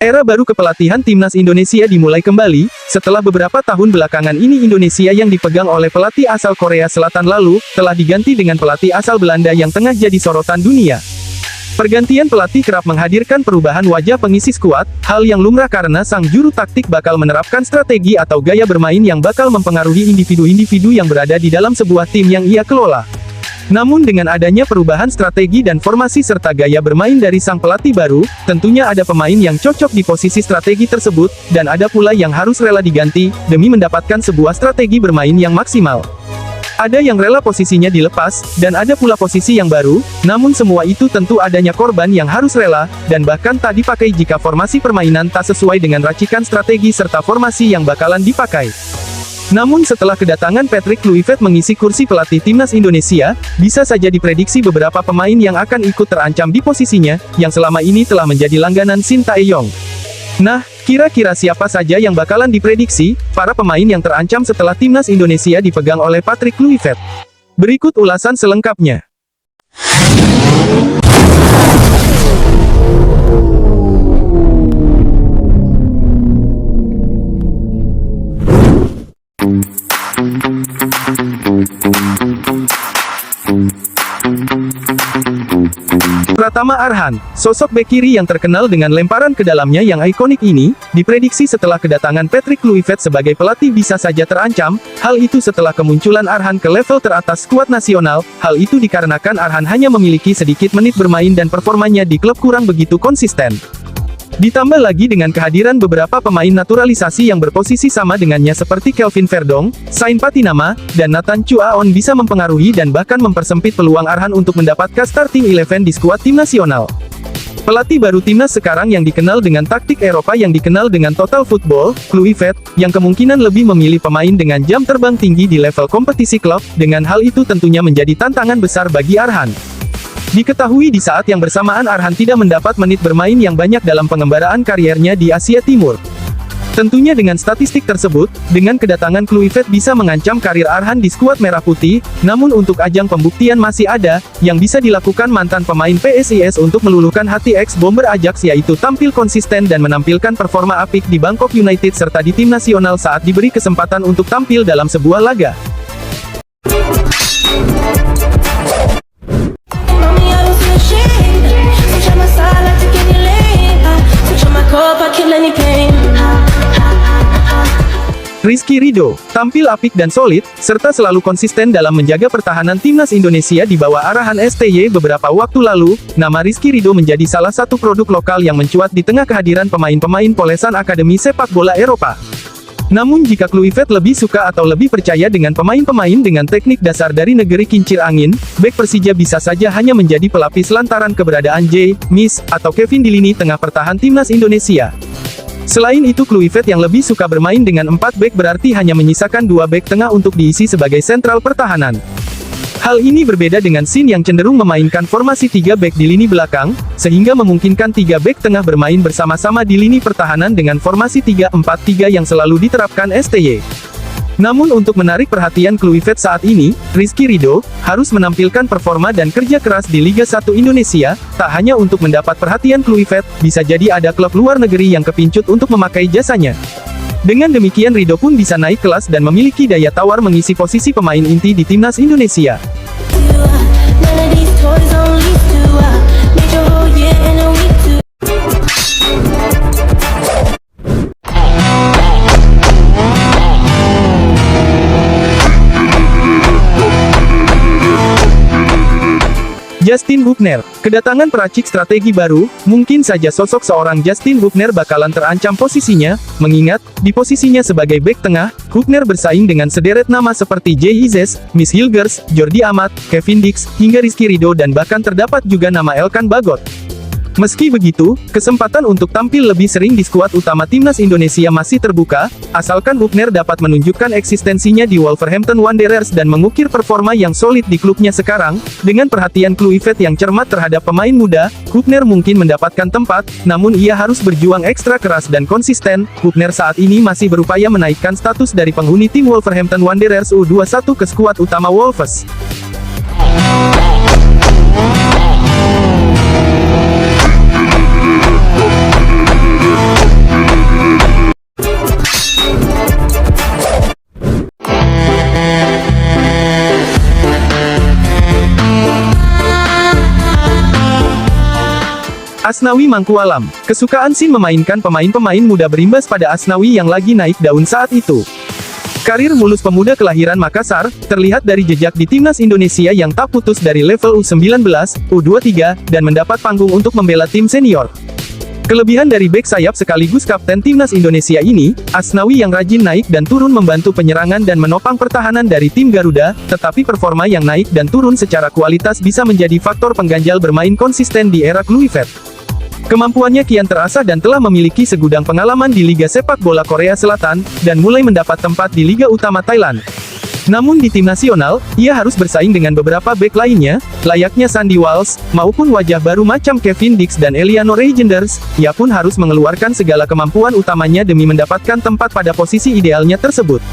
Era baru kepelatihan timnas Indonesia dimulai kembali, setelah beberapa tahun belakangan ini Indonesia yang dipegang oleh pelatih asal Korea Selatan lalu, telah diganti dengan pelatih asal Belanda yang tengah jadi sorotan dunia. Pergantian pelatih kerap menghadirkan perubahan wajah pengisi skuad, hal yang lumrah karena sang juru taktik bakal menerapkan strategi atau gaya bermain yang bakal mempengaruhi individu-individu yang berada di dalam sebuah tim yang ia kelola. Namun dengan adanya perubahan strategi dan formasi serta gaya bermain dari sang pelatih baru, tentunya ada pemain yang cocok di posisi strategi tersebut, dan ada pula yang harus rela diganti, demi mendapatkan sebuah strategi bermain yang maksimal. Ada yang rela posisinya dilepas, dan ada pula posisi yang baru, namun semua itu tentu adanya korban yang harus rela, dan bahkan tak dipakai jika formasi permainan tak sesuai dengan racikan strategi serta formasi yang bakalan dipakai. Namun setelah kedatangan Patrick Kluivert mengisi kursi pelatih timnas Indonesia, bisa saja diprediksi beberapa pemain yang akan ikut terancam di posisinya, yang selama ini telah menjadi langganan Shin Tae-yong. Nah, kira-kira siapa saja yang bakalan diprediksi, para pemain yang terancam setelah timnas Indonesia dipegang oleh Patrick Kluivert? Berikut ulasan selengkapnya. Pratama Arhan, sosok bek kiri yang terkenal dengan lemparan ke dalamnya yang ikonik ini, diprediksi setelah kedatangan Patrick Kluivert sebagai pelatih bisa saja terancam. Hal itu setelah kemunculan Arhan ke level teratas skuad nasional. Hal itu dikarenakan Arhan hanya memiliki sedikit menit bermain dan performanya di klub kurang begitu konsisten. Ditambah lagi dengan kehadiran beberapa pemain naturalisasi yang berposisi sama dengannya seperti Kelvin Verdong, Sain Patinama, dan Nathan Chuaon bisa mempengaruhi dan bahkan mempersempit peluang Arhan untuk mendapatkan starting 11 di skuad tim nasional. Pelatih baru timnas sekarang yang dikenal dengan taktik Eropa yang dikenal dengan total football, Kluivert, yang kemungkinan lebih memilih pemain dengan jam terbang tinggi di level kompetisi klub, dengan hal itu tentunya menjadi tantangan besar bagi Arhan. Diketahui di saat yang bersamaan Arhan tidak mendapat menit bermain yang banyak dalam pengembaraan kariernya di Asia Timur. Tentunya dengan statistik tersebut, dengan kedatangan Kluivert bisa mengancam karir Arhan di skuad Merah Putih, namun untuk ajang pembuktian masih ada, yang bisa dilakukan mantan pemain PSIS untuk meluluhkan hati ex-bomber Ajax yaitu tampil konsisten dan menampilkan performa apik di Bangkok United serta di tim nasional saat diberi kesempatan untuk tampil dalam sebuah laga. Rizky Ridho, tampil apik dan solid, serta selalu konsisten dalam menjaga pertahanan timnas Indonesia di bawah arahan STY beberapa waktu lalu. Nama Rizky Ridho menjadi salah satu produk lokal yang mencuat di tengah kehadiran pemain-pemain polesan Akademi Sepak Bola Eropa. Namun jika Kluivert lebih suka atau lebih percaya dengan pemain-pemain dengan teknik dasar dari negeri kincir angin, bek Persija bisa saja hanya menjadi pelapis lantaran keberadaan Jay, Miss, atau Kevin di lini tengah pertahanan timnas Indonesia. Selain itu Kluivert yang lebih suka bermain dengan 4 bek berarti hanya menyisakan 2 bek tengah untuk diisi sebagai sentral pertahanan. Hal ini berbeda dengan Shin yang cenderung memainkan formasi 3 bek di lini belakang, sehingga memungkinkan 3 bek tengah bermain bersama-sama di lini pertahanan dengan formasi 3-4-3 yang selalu diterapkan STY. Namun untuk menarik perhatian Kluivert saat ini, Rizky Ridho harus menampilkan performa dan kerja keras di Liga 1 Indonesia. Tak hanya untuk mendapat perhatian Kluivert, bisa jadi ada klub luar negeri yang kepincut untuk memakai jasanya. Dengan demikian Ridho pun bisa naik kelas dan memiliki daya tawar mengisi posisi pemain inti di timnas Indonesia. Justin Hubner, kedatangan peracik strategi baru, mungkin saja sosok seorang Justin Hubner bakalan terancam posisinya, mengingat, di posisinya sebagai bek tengah, Hubner bersaing dengan sederet nama seperti Jay Izes, Miss Hilgers, Jordi Amat, Kevin Dix, hingga Rizky Ridho dan bahkan terdapat juga nama Elkan Bagot. Meski begitu, kesempatan untuk tampil lebih sering di skuad utama timnas Indonesia masih terbuka, asalkan Hubner dapat menunjukkan eksistensinya di Wolverhampton Wanderers dan mengukir performa yang solid di klubnya sekarang. Dengan perhatian Kluivert yang cermat terhadap pemain muda, Hubner mungkin mendapatkan tempat, namun ia harus berjuang ekstra keras dan konsisten. Hubner saat ini masih berupaya menaikkan status dari penghuni tim Wolverhampton Wanderers U21 ke skuad utama Wolves. Asnawi Mangkualam. Kesukaan Sin memainkan pemain-pemain muda berimbas pada Asnawi yang lagi naik daun saat itu. Karir mulus pemuda kelahiran Makassar, terlihat dari jejak di timnas Indonesia yang tak putus dari level U19, U23, dan mendapat panggung untuk membela tim senior. Kelebihan dari bek sayap sekaligus kapten timnas Indonesia ini, Asnawi yang rajin naik dan turun membantu penyerangan dan menopang pertahanan dari tim Garuda, tetapi performa yang naik dan turun secara kualitas bisa menjadi faktor pengganjal bermain konsisten di era Kluivert. Kemampuannya kian terasah dan telah memiliki segudang pengalaman di Liga Sepak Bola Korea Selatan, dan mulai mendapat tempat di Liga Utama Thailand. Namun di tim nasional, ia harus bersaing dengan beberapa bek lainnya, layaknya Sandy Walsh, maupun wajah baru macam Kevin Dix dan Eliano Reijenders. Ia pun harus mengeluarkan segala kemampuan utamanya demi mendapatkan tempat pada posisi idealnya tersebut.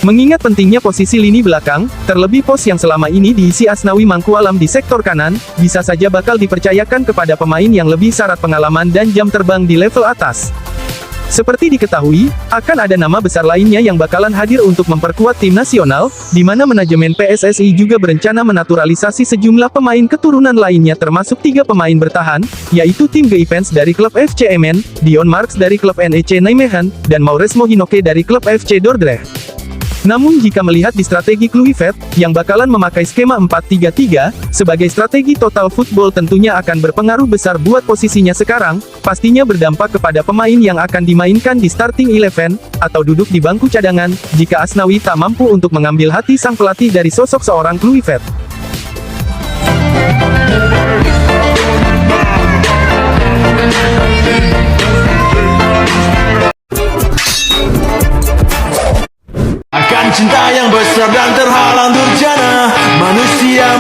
Mengingat pentingnya posisi lini belakang, terlebih pos yang selama ini diisi Asnawi Mangkualam di sektor kanan, bisa saja bakal dipercayakan kepada pemain yang lebih syarat pengalaman dan jam terbang di level atas. Seperti diketahui, akan ada nama besar lainnya yang bakalan hadir untuk memperkuat tim nasional, di mana manajemen PSSI juga berencana menaturalisasi sejumlah pemain keturunan lainnya termasuk 3 pemain bertahan, yaitu Tim Geifens dari klub FC Emmen, Dion Marks dari klub NEC Nijmegen, dan Mauresmo Hinoke dari klub FC Dordrecht. Namun jika melihat di strategi Kluivert, yang bakalan memakai skema 4-3-3, sebagai strategi total football tentunya akan berpengaruh besar buat posisinya sekarang, pastinya berdampak kepada pemain yang akan dimainkan di starting 11, atau duduk di bangku cadangan, jika Asnawi tak mampu untuk mengambil hati sang pelatih dari sosok seorang Kluivert. Cinta yang besar dan terhalang durjana, manusia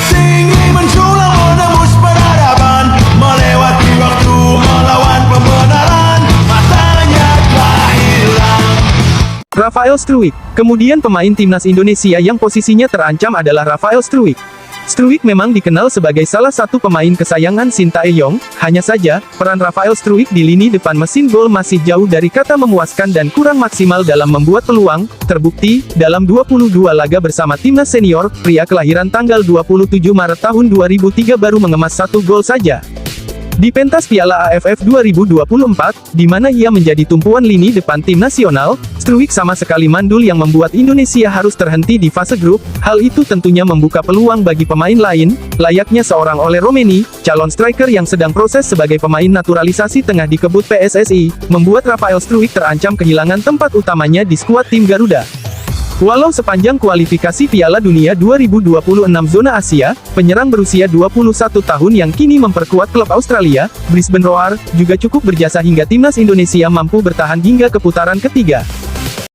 ingin menculang menembus peradaban, melewati waktu melawan pembenaran, matanya telah hilang. Rafael Struijk. Kemudian pemain timnas Indonesia yang posisinya terancam adalah Rafael Struijk. Struijk memang dikenal sebagai salah satu pemain kesayangan Shin Tae-yong, hanya saja, peran Rafael Struijk di lini depan mesin gol masih jauh dari kata memuaskan dan kurang maksimal dalam membuat peluang. Terbukti, dalam 22 laga bersama timnas senior, pria kelahiran tanggal 27 Maret tahun 2003 baru mengemas 1 gol saja. Di pentas Piala AFF 2024, di mana ia menjadi tumpuan lini depan tim nasional, Struijk sama sekali mandul yang membuat Indonesia harus terhenti di fase grup. Hal itu tentunya membuka peluang bagi pemain lain, layaknya seorang Ole Romeni, calon striker yang sedang proses sebagai pemain naturalisasi tengah dikebut PSSI, membuat Rafael Struijk terancam kehilangan tempat utamanya di skuad tim Garuda. Walau sepanjang kualifikasi Piala Dunia 2026 zona Asia, penyerang berusia 21 tahun yang kini memperkuat klub Australia, Brisbane Roar, juga cukup berjasa hingga timnas Indonesia mampu bertahan hingga ke putaran ketiga.